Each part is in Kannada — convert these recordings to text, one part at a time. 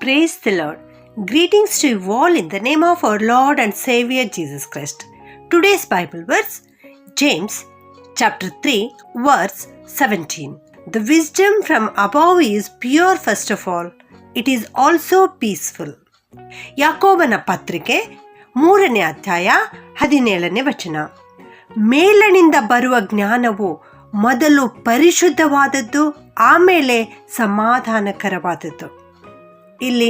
Praise the Lord. Greetings to you all in the name of our Lord and Savior Jesus Christ. Today's Bible verse, James chapter 3 verse 17. The wisdom from above is pure first of all. It is also peaceful. ಯಾಕೋಬನ ಪತ್ರಿಕೆ 3ನೇ ಅಧ್ಯಾಯ 17ನೇ ವಚನ. ಮೇಲನಿಂದ ಬರುವ ಜ್ಞಾನವು ಮೊದಲು ಪರಿಶುದ್ಧವಾದದ್ದು, ಆಮೇಲೆ ಸಮಾಧಾನಕರವಾದದ್ದು. ಇಲ್ಲಿ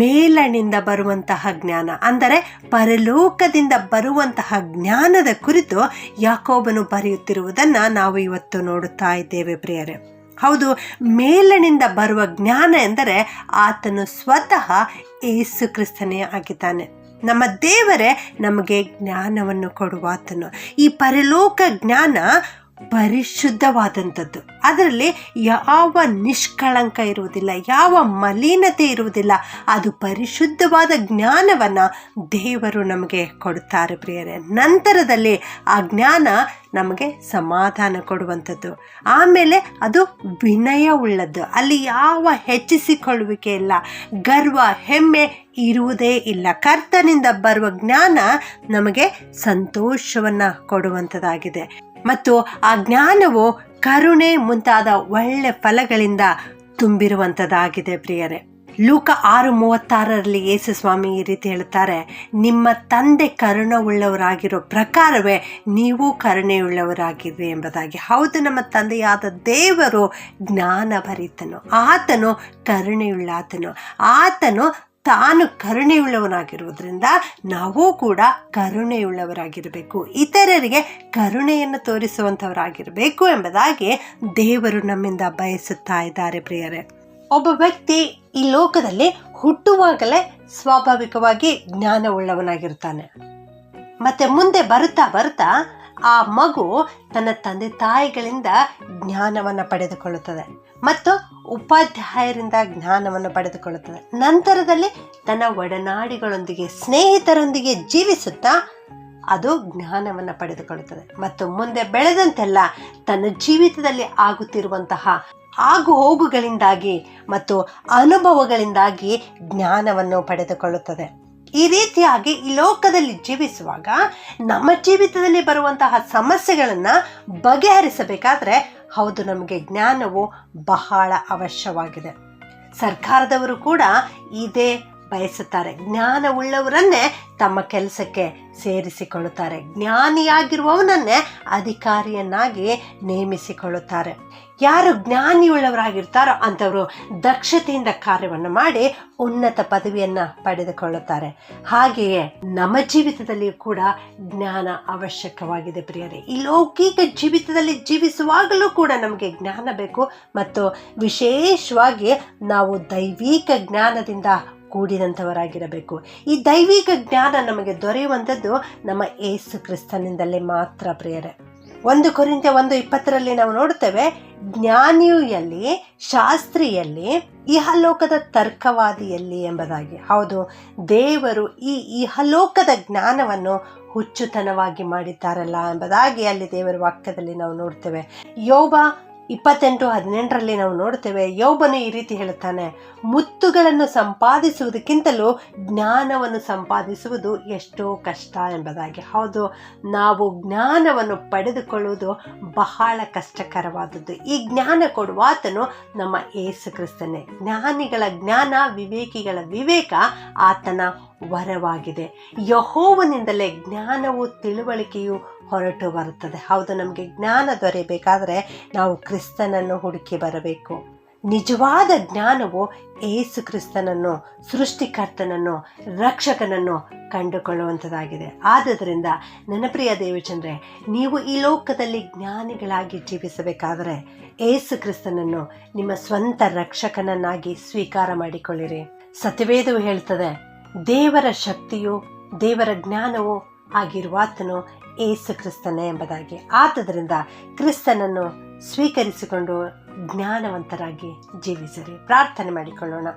ಮೇಲನಿಂದ ಬರುವಂತಹ ಜ್ಞಾನ ಅಂದರೆ ಪರಲೋಕದಿಂದ ಬರುವಂತಹ ಜ್ಞಾನದ ಕುರಿತು ಯಾಕೋಬನು ಬರೆಯುತ್ತಿರುವುದನ್ನು ನಾವು ಇವತ್ತು ನೋಡುತ್ತಾ ಇದ್ದೇವೆ ಪ್ರಿಯರೇ. ಹೌದು, ಮೇಲನಿಂದ ಬರುವ ಜ್ಞಾನ ಎಂದರೆ ಆತನು ಸ್ವತಃ ಯೇಸು ಕ್ರಿಸ್ತನೇ ಆಗಿದ್ದಾನೆ. ನಮ್ಮ ದೇವರೇ ನಮಗೆ ಜ್ಞಾನವನ್ನು ಕೊಡುವಾತನು. ಈ ಪರಲೋಕ ಜ್ಞಾನ ಪರಿಶುದ್ಧವಾದಂಥದ್ದು. ಅದರಲ್ಲಿ ಯಾವ ನಿಷ್ಕಳಂಕ ಇರುವುದಿಲ್ಲ, ಯಾವ ಮಲಿನತೆ ಇರುವುದಿಲ್ಲ. ಅದು ಪರಿಶುದ್ಧವಾದ ಜ್ಞಾನವನ್ನು ದೇವರು ನಮಗೆ ಕೊಡುತ್ತಾರೆ ಪ್ರಿಯರೇ. ನಂತರದಲ್ಲಿ ಆ ಜ್ಞಾನ ನಮಗೆ ಸಮಾಧಾನ ಕೊಡುವಂಥದ್ದು. ಆಮೇಲೆ ಅದು ವಿನಯವುಳ್ಳದ್ದು. ಅಲ್ಲಿ ಯಾವ ಹೆಚ್ಚಿಸಿಕೊಳ್ಳುವಿಕೆ ಇಲ್ಲ, ಗರ್ವ ಹೆಮ್ಮೆ ಇರುವುದೇ ಇಲ್ಲ. ಕರ್ತನಿಂದ ಬರುವ ಜ್ಞಾನ ನಮಗೆ ಸಂತೋಷವನ್ನು ಕೊಡುವಂಥದ್ದಾಗಿದೆ. ಮತ್ತು ಆ ಜ್ಞಾನವು ಕರುಣೆ ಮುಂತಾದ ಒಳ್ಳೆ ಫಲಗಳಿಂದ ತುಂಬಿರುವಂಥದ್ದಾಗಿದೆ ಪ್ರಿಯರೇ. ಲೂಕ 6:36 ಯೇಸು ಸ್ವಾಮಿ ಈ ರೀತಿ ಹೇಳುತ್ತಾರೆ, ನಿಮ್ಮ ತಂದೆ ಕರುಣೆಯುಳ್ಳವರಾಗಿರೋ ಪ್ರಕಾರವೇ ನೀವು ಕರುಣೆಯುಳ್ಳವರಾಗಿರಿ ಎಂಬುದಾಗಿ. ಹೌದು, ನಮ್ಮ ತಂದೆಯಾದ ದೇವರು ಜ್ಞಾನಭರಿತನು, ಆತನು ಕರುಣೆಯುಳ್ಳಾತನು. ಆತನು ತಾನು ಕರುಣೆಯುಳ್ಳವನಾಗಿರುವುದರಿಂದ ನಾವು ಕೂಡ ಕರುಣೆಯುಳ್ಳವರಾಗಿರಬೇಕು, ಇತರರಿಗೆ ಕರುಣೆಯನ್ನು ತೋರಿಸುವಂಥವರಾಗಿರಬೇಕು ಎಂಬುದಾಗಿ ದೇವರು ನಮ್ಮಿಂದ ಬಯಸುತ್ತಾ ಇದ್ದಾರೆ ಪ್ರಿಯರೇ. ಒಬ್ಬ ವ್ಯಕ್ತಿ ಈ ಲೋಕದಲ್ಲಿ ಹುಟ್ಟುವಾಗಲೇ ಸ್ವಾಭಾವಿಕವಾಗಿ ಜ್ಞಾನವುಳ್ಳವನಾಗಿರ್ತಾನೆ. ಮತ್ತೆ ಮುಂದೆ ಬರುತ್ತಾ ಬರುತ್ತಾ ಆ ಮಗು ತನ್ನ ತಂದೆ ತಾಯಿಗಳಿಂದ ಜ್ಞಾನವನ್ನು ಪಡೆದುಕೊಳ್ಳುತ್ತದೆ ಮತ್ತು ಉಪಾಧ್ಯಾಯರಿಂದ ಜ್ಞಾನವನ್ನು ಪಡೆದುಕೊಳ್ಳುತ್ತದೆ. ನಂತರದಲ್ಲಿ ತನ್ನ ಒಡನಾಡಿಗಳೊಂದಿಗೆ, ಸ್ನೇಹಿತರೊಂದಿಗೆ ಜೀವಿಸುತ್ತಾ ಅದು ಜ್ಞಾನವನ್ನು ಪಡೆದುಕೊಳ್ಳುತ್ತದೆ. ಮತ್ತು ಮುಂದೆ ಬೆಳೆದಂತೆಲ್ಲ ತನ್ನ ಜೀವಿತದಲ್ಲಿ ಆಗುತ್ತಿರುವಂತಹ ಆಗು ಹೋಗುಗಳಿಂದಾಗಿ ಮತ್ತು ಅನುಭವಗಳಿಂದಾಗಿ ಜ್ಞಾನವನ್ನು ಪಡೆದುಕೊಳ್ಳುತ್ತದೆ. ಈ ರೀತಿಯಾಗಿ ಈ ಲೋಕದಲ್ಲಿ ಜೀವಿಸುವಾಗ ನಮ್ಮ ಜೀವಿತದಲ್ಲಿ ಬರುವಂತಹ ಸಮಸ್ಯೆಗಳನ್ನು ಬಗೆಹರಿಸಬೇಕಾದ್ರೆ ಹೌದು, ನಮಗೆ ಜ್ಞಾನವು ಬಹಳ ಅವಶ್ಯವಾಗಿದೆ. ಸರ್ಕಾರದವರು ಕೂಡ ಇದೇ ಬಯಸುತ್ತಾರೆ. ಜ್ಞಾನವುಳ್ಳವರನ್ನೇ ತಮ್ಮ ಕೆಲಸಕ್ಕೆ ಸೇರಿಸಿಕೊಳ್ಳುತ್ತಾರೆ. ಜ್ಞಾನಿಯಾಗಿರುವವನನ್ನೇ ಅಧಿಕಾರಿಯನ್ನಾಗಿ ನೇಮಿಸಿಕೊಳ್ಳುತ್ತಾರೆ. ಯಾರು ಜ್ಞಾನಿಯುಳ್ಳವರಾಗಿರ್ತಾರೋ ಅಂಥವರು ದಕ್ಷತೆಯಿಂದ ಕಾರ್ಯವನ್ನು ಮಾಡಿ ಉನ್ನತ ಪದವಿಯನ್ನು ಪಡೆದುಕೊಳ್ಳುತ್ತಾರೆ. ಹಾಗೆಯೇ ನಮ್ಮ ಜೀವಿತದಲ್ಲಿಯೂ ಕೂಡ ಜ್ಞಾನ ಅವಶ್ಯಕವಾಗಿದೆ ಪ್ರಿಯರೇ. ಈ ಲೌಕಿಕ ಜೀವಿತದಲ್ಲಿ ಜೀವಿಸುವಾಗಲೂ ಕೂಡ ನಮಗೆ ಜ್ಞಾನ ಬೇಕು. ಮತ್ತು ವಿಶೇಷವಾಗಿ ನಾವು ದೈವಿಕ ಜ್ಞಾನದಿಂದ ಕೂಡಿದಂಥವರಾಗಿರಬೇಕು. ಈ ದೈವಿಕ ಜ್ಞಾನ ನಮಗೆ ದೊರೆಯುವಂಥದ್ದು ನಮ್ಮ ಯೇಸು ಕ್ರಿಸ್ತನಿಂದಲೇ ಮಾತ್ರ ಪ್ರಿಯರೇ. 1 ಕೊರಿಂಥ್ಯ 1:20 ನಾವು ನೋಡುತ್ತೇವೆ, ಜ್ಞಾನಿಯಲ್ಲಿ, ಶಾಸ್ತ್ರಿಯಲ್ಲಿ, ಇಹಲೋಕದ ತರ್ಕವಾದಿಯಲ್ಲಿ ಎಂಬುದಾಗಿ. ಹೌದು, ದೇವರು ಈ ಇಹಲೋಕದ ಜ್ಞಾನವನ್ನು ಹುಚ್ಚುತನವಾಗಿ ಮಾಡಿದ್ದಾರಲ್ಲ ಎಂಬುದಾಗಿ ಅಲ್ಲಿ ದೇವರ ವಾಕ್ಯದಲ್ಲಿ ನಾವು ನೋಡ್ತೇವೆ. ಯೋಬ 28:18 ನಾವು ನೋಡ್ತೇವೆ, ಯೋಬನು ಈ ರೀತಿ ಹೇಳುತ್ತಾನೆ, ಮುತ್ತುಗಳನ್ನು ಸಂಪಾದಿಸುವುದಕ್ಕಿಂತಲೂ ಜ್ಞಾನವನ್ನು ಸಂಪಾದಿಸುವುದು ಎಷ್ಟೋ ಕಷ್ಟ ಎಂಬುದಾಗಿ. ಹೌದು, ನಾವು ಜ್ಞಾನವನ್ನು ಪಡೆದುಕೊಳ್ಳುವುದು ಬಹಳ ಕಷ್ಟಕರವಾದದ್ದು. ಈ ಜ್ಞಾನ ಕೊಡುವಾತನು ನಮ್ಮ ಯೇಸು ಕ್ರಿಸ್ತನೇ. ಜ್ಞಾನಿಗಳ ಜ್ಞಾನ, ವಿವೇಕಿಗಳ ವಿವೇಕ ಆತನ ವರವಾಗಿದೆ. ಯೆಹೋವನಿಂದಲೇ ಜ್ಞಾನವು, ತಿಳುವಳಿಕೆಯು ಹೊರಟು ಬರುತ್ತದೆ. ಹೌದು, ನಮಗೆ ಜ್ಞಾನ ದೊರೆಯಬೇಕಾದರೆ ನಾವು ಕ್ರಿಸ್ತನನ್ನು ಹುಡುಕಿ ಬರಬೇಕು. ನಿಜವಾದ ಜ್ಞಾನವು ಯೇಸು ಕ್ರಿಸ್ತನನ್ನು, ಸೃಷ್ಟಿಕರ್ತನನ್ನು, ರಕ್ಷಕನನ್ನು ಕಂಡುಕೊಳ್ಳುವಂಥದ್ದಾಗಿದೆ. ಆದುದರಿಂದ ನನ್ನ ಪ್ರಿಯ ದೇವಜನರೇ, ನೀವು ಈ ಲೋಕದಲ್ಲಿ ಜ್ಞಾನಿಗಳಾಗಿ ಜೀವಿಸಬೇಕಾದರೆ ಯೇಸು ಕ್ರಿಸ್ತನನ್ನು ನಿಮ್ಮ ಸ್ವಂತ ರಕ್ಷಕನನ್ನಾಗಿ ಸ್ವೀಕಾರ ಮಾಡಿಕೊಳ್ಳಿರಿ. ಸತ್ಯವೇದವು ಹೇಳ್ತದೆ, ದೇವರ ಶಕ್ತಿಯು, ದೇವರ ಜ್ಞಾನವು ಆಗಿರುವಾತನು ಯೇಸು ಕ್ರಿಸ್ತನೇ ಎಂಬುದಾಗಿ. ಆದುದರಿಂದ ಕ್ರಿಸ್ತನನ್ನು ಸ್ವೀಕರಿಸಿಕೊಂಡು ಜ್ಞಾನವಂತರಾಗಿ ಜೀವಿಸಿರಿ. ಪ್ರಾರ್ಥನೆ ಮಾಡಿಕೊಳ್ಳೋಣ.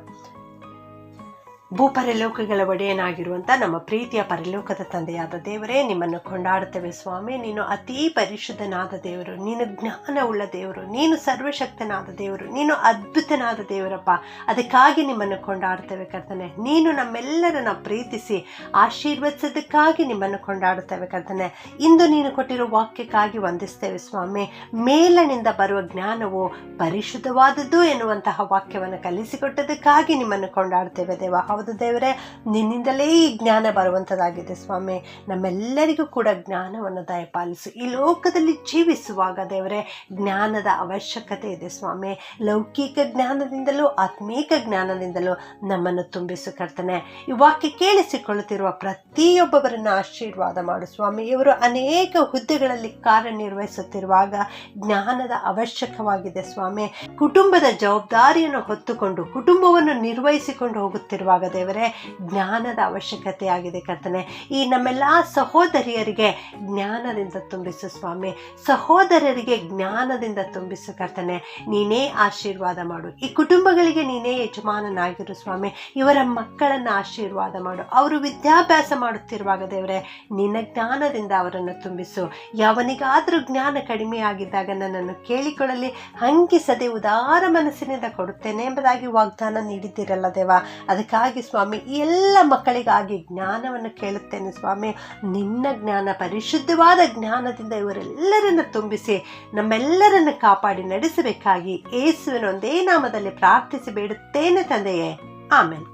ಭೂಪರಲೋಕಗಳ ಒಡೆಯನಾಗಿರುವಂಥ ನಮ್ಮ ಪ್ರೀತಿಯ ಪರಲೋಕದ ತಂದೆಯಾದ ದೇವರೇ, ನಿಮ್ಮನ್ನು ಕೊಂಡಾಡುತ್ತೇವೆ ಸ್ವಾಮಿ. ನೀನು ಅತೀ ಪರಿಶುದ್ಧನಾದ ದೇವರು, ನೀನು ಜ್ಞಾನವುಳ್ಳ ದೇವರು, ನೀನು ಸರ್ವಶಕ್ತನಾದ ದೇವರು, ನೀನು ಅದ್ಭುತನಾದ ದೇವರಪ್ಪ. ಅದಕ್ಕಾಗಿ ನಿಮ್ಮನ್ನು ಕೊಂಡಾಡುತ್ತೇವೆ ಕರ್ತನೆ. ನೀನು ನಮ್ಮೆಲ್ಲರನ್ನ ಪ್ರೀತಿಸಿ ಆಶೀರ್ವದಿಸೋದಕ್ಕಾಗಿ ನಿಮ್ಮನ್ನು ಕೊಂಡಾಡುತ್ತೇವೆ ಕರ್ತನೆ. ಇಂದು ನೀನು ಕೊಟ್ಟಿರೋ ವಾಕ್ಯಕ್ಕಾಗಿ ವಂದಿಸ್ತೇವೆ ಸ್ವಾಮಿ. ಮೇಲನಿಂದ ಬರುವ ಜ್ಞಾನವು ಪರಿಶುದ್ಧವಾದದ್ದು ಎನ್ನುವಂತಹ ವಾಕ್ಯವನ್ನು ಕಲಿಸಿಕೊಟ್ಟದಕ್ಕಾಗಿ ನಿಮ್ಮನ್ನು ಕೊಂಡಾಡುತ್ತೇವೆ ದೇವ. ಹೌದು ದೇವರೇ, ನಿನ್ನಿಂದಲೇ ಈ ಜ್ಞಾನ ಬರುವಂಥದ್ದಾಗಿದೆ ಸ್ವಾಮಿ. ನಮ್ಮೆಲ್ಲರಿಗೂ ಕೂಡ ಜ್ಞಾನವನ್ನು ದಯಪಾಲಿಸು. ಈ ಲೋಕದಲ್ಲಿ ಜೀವಿಸುವಾಗ ದೇವರೇ, ಜ್ಞಾನದ ಅವಶ್ಯಕತೆ ಇದೆ ಸ್ವಾಮಿ. ಲೌಕಿಕ ಜ್ಞಾನದಿಂದಲೂ ಆತ್ಮೀಕ ಜ್ಞಾನದಿಂದಲೂ ನಮ್ಮನ್ನು ತುಂಬಿಸು ಕರ್ತನೆ. ಈ ವಾಕ್ಯ ಕೇಳಿಸಿಕೊಳ್ಳುತ್ತಿರುವ ಪ್ರತಿಯೊಬ್ಬೊಬ್ಬರನ್ನು ಆಶೀರ್ವಾದ ಮಾಡು ಸ್ವಾಮಿ. ಇವರು ಅನೇಕ ಹುದ್ದೆಗಳಲ್ಲಿ ಕಾರ್ಯನಿರ್ವಹಿಸುತ್ತಿರುವಾಗ ಜ್ಞಾನದ ಅವಶ್ಯಕವಾಗಿದೆ ಸ್ವಾಮಿ. ಕುಟುಂಬದ ಜವಾಬ್ದಾರಿಯನ್ನು ಹೊತ್ತುಕೊಂಡು ಕುಟುಂಬವನ್ನು ನಿರ್ವಹಿಸಿಕೊಂಡು ಹೋಗುತ್ತಿರುವಾಗ ದೇವರೇ, ಜ್ಞಾನದ ಅವಶ್ಯಕತೆ ಆಗಿದೆ ಕರ್ತನೆ. ಈ ನಮ್ಮೆಲ್ಲ ಸಹೋದರಿಯರಿಗೆ ಜ್ಞಾನದಿಂದ ತುಂಬಿಸು ಸ್ವಾಮಿ. ಸಹೋದರರಿಗೆ ಜ್ಞಾನದಿಂದ ತುಂಬಿಸು ಕರ್ತನೆ. ನೀನೇ ಆಶೀರ್ವಾದ ಮಾಡು. ಈ ಕುಟುಂಬಗಳಿಗೆ ನೀನೇ ಯಜಮಾನನಾಗಿರು ಸ್ವಾಮಿ. ಇವರ ಮಕ್ಕಳನ್ನು ಆಶೀರ್ವಾದ ಮಾಡು. ಅವರು ವಿದ್ಯಾಭ್ಯಾಸ ಮಾಡುತ್ತಿರುವಾಗ ದೇವರೇ, ನಿನ್ನ ಜ್ಞಾನದಿಂದ ಅವರನ್ನು ತುಂಬಿಸು. ಯಾವನಿಗಾದರೂ ಜ್ಞಾನ ಕಡಿಮೆ ಆಗಿದ್ದಾಗ ನನ್ನನ್ನು ಕೇಳಿಕೊಳ್ಳಲಿ, ಹಂಗಿಸದೆ ಉದಾರ ಮನಸ್ಸಿನಿಂದ ಕೊಡುತ್ತೇನೆ ಎಂಬುದಾಗಿ ವಾಗ್ದಾನ ನೀಡಿದ್ದೀರಲ್ಲ ದೇವ. ಅದಕ್ಕಾಗಿ ಸ್ವಾಮಿ, ಈ ಎಲ್ಲ ಮಕ್ಕಳಿಗಾಗಿ ಜ್ಞಾನವನ್ನು ಕೇಳುತ್ತೇನೆ ಸ್ವಾಮಿ. ನಿನ್ನ ಜ್ಞಾನ, ಪರಿಶುದ್ಧವಾದ ಜ್ಞಾನದಿಂದ ಇವರೆಲ್ಲರನ್ನು ತುಂಬಿಸಿ ನಮ್ಮೆಲ್ಲರನ್ನು ಕಾಪಾಡಿ ನಡೆಸಬೇಕಾಗಿ ಯೇಸುವಿನ ಒಂದೇ ನಾಮದಲ್ಲಿ ಪ್ರಾರ್ಥಿಸಿ ಬೇಡುತ್ತೇನೆ ತಂದೆಯೇ. ಆಮೆನ್.